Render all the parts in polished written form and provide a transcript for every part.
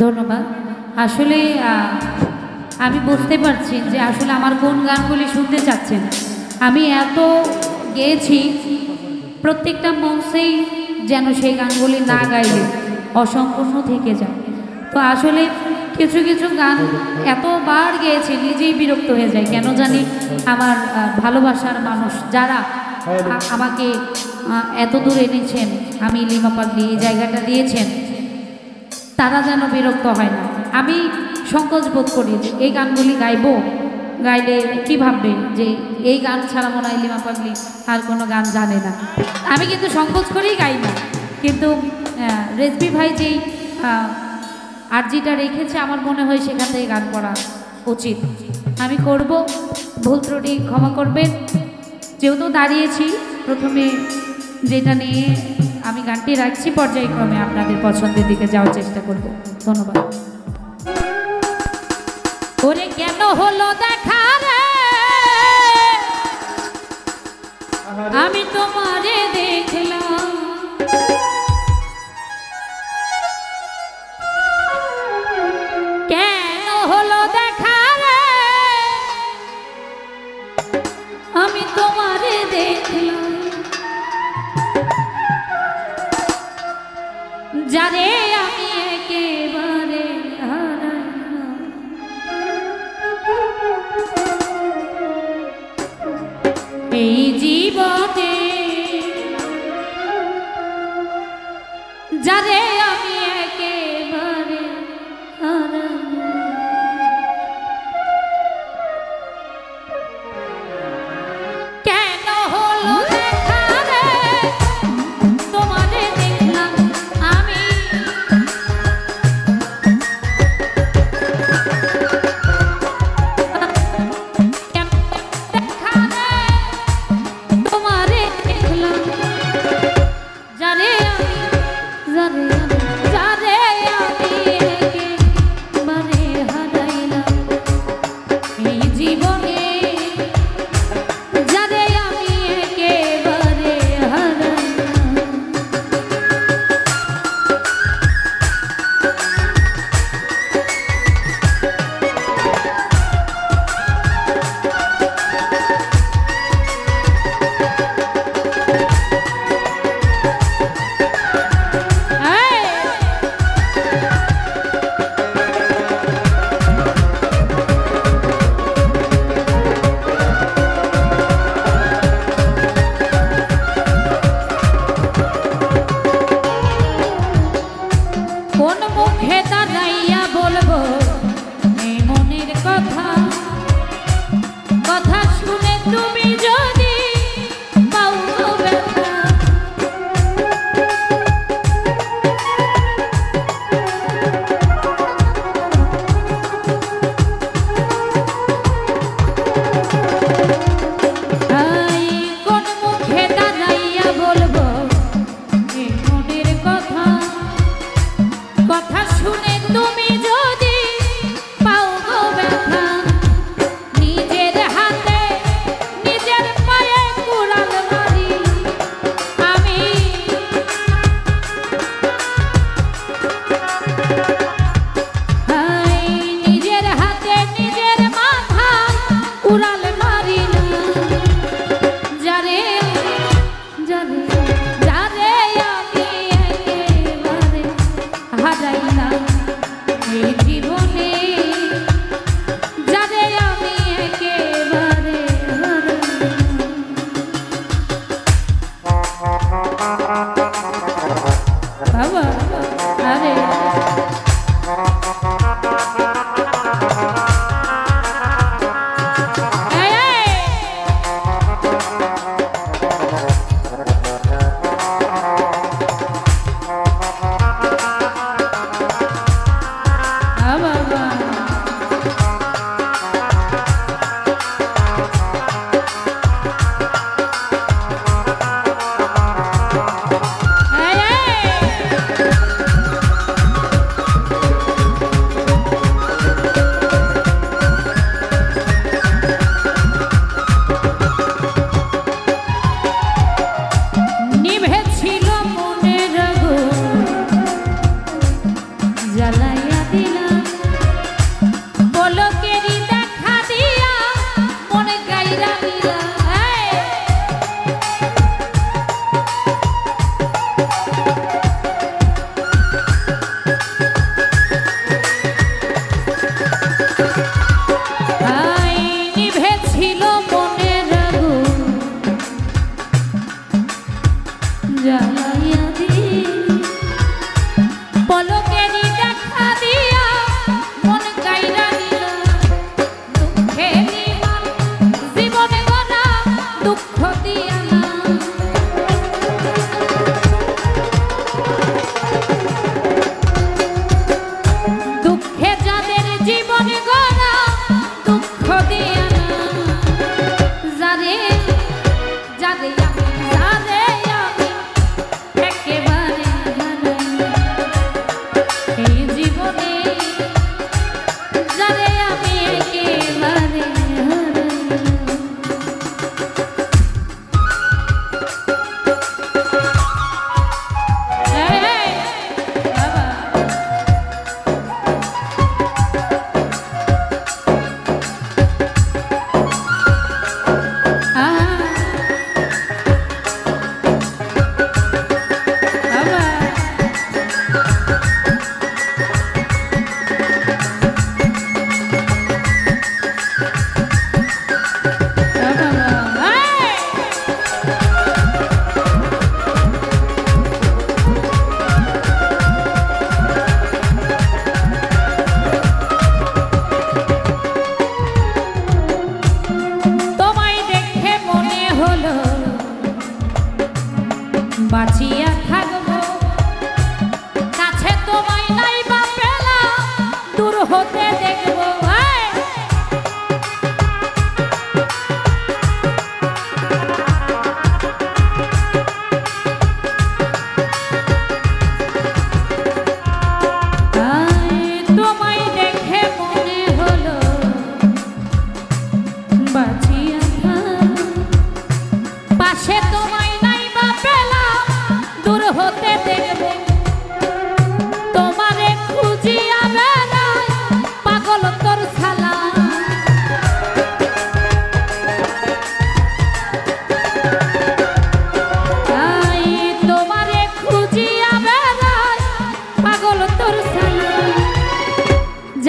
ধন্যবাদ। আসলে আমি বুঝতে পারছি যে আসলে আমার কোন গানগুলি শুনতে চাচ্ছেন। আমি এত গেয়েছি, প্রত্যেকটা মঞ্চেই যেন সেই গানগুলি না গাইলে অসম্পূর্ণ থেকে যায়। তো আসলে কিছু কিছু গান এতবার গেয়েছি নিজেই বিরক্ত হয়ে যায়, কেন জানি আমার ভালোবাসার মানুষ যারা আমাকে এত দূর এনেছেন, আমি লিমা পাগলি এই জায়গাটা দিয়েছেন, তারা যেন বিরক্ত হয় না। আমি সংকোচ বোধ করি যে এই গানগুলি গাইলে কি ভাববে যে এই গান ছাড়া মনে হয় লিমা পাগলি আর কোনো গান জানে না। আমি কিন্তু সংকোচ করেই গাই না, কিন্তু রেজবি ভাই যেই আর্জিটা রেখেছে আমার মনে হয় সেখান থেকে গান করা উচিত। আমি করব, ভুল ত্রুটি ক্ষমা করবেন। যেহেতু দাঁড়িয়েছি, প্রথমে যেটা নিয়ে আমি গানটি রাখছি, পর্যায়ক্রমে আপনাদের পছন্দের দিকে যাওয়ার চেষ্টা করব। ধন্যবাদ। ওরে কেন হলো দেখা রে, আমি তোমারে দেখলাম, কেন হলো দেখা রে, আমি তোমারে দেখলাম, যারে আমি একেবারে হারাইলাম, এই জীবনে যারে আমি একেবারে হারাইলাম। কেন হলো দেখা রে, তোমারে দেখলাম আমি, কেন দেখা রে, তোমারে দেখলাম, যারে আমি একেবারে হারাইলাম, এই জীবনে যারে আমি একেবারে হারাইলাম। কোন মুখে দাঁড়াইয়া বলবো এই মনের কথা, কথা শুনে তুমি যদি পাও ব্যথা, কোন মুখে দাঁড়াইয়া বলবো এই মনের কথা, কথা শুনে তুমি যদি পাও গো ব্যথা, নিজের হাতে নিজের পায়ে কুড়াল মারি আমি, নিজের হাতে নিজের মাথা কুড়াল মারি না, যারে যারে যারে আমি একেবারে হারাইলাম, এই জীবনে যারে আমি একেবারে হারাইলাম। বাবা আরে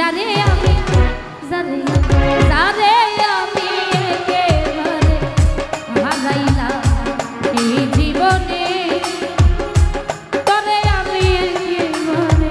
যারে আমি যারে যারে আমি একেবারে হারাইলাম এই জীবনে তরে আমি একেবারে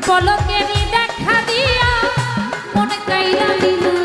পলকেরই দেখা দিয়া মন কাইরা দিলা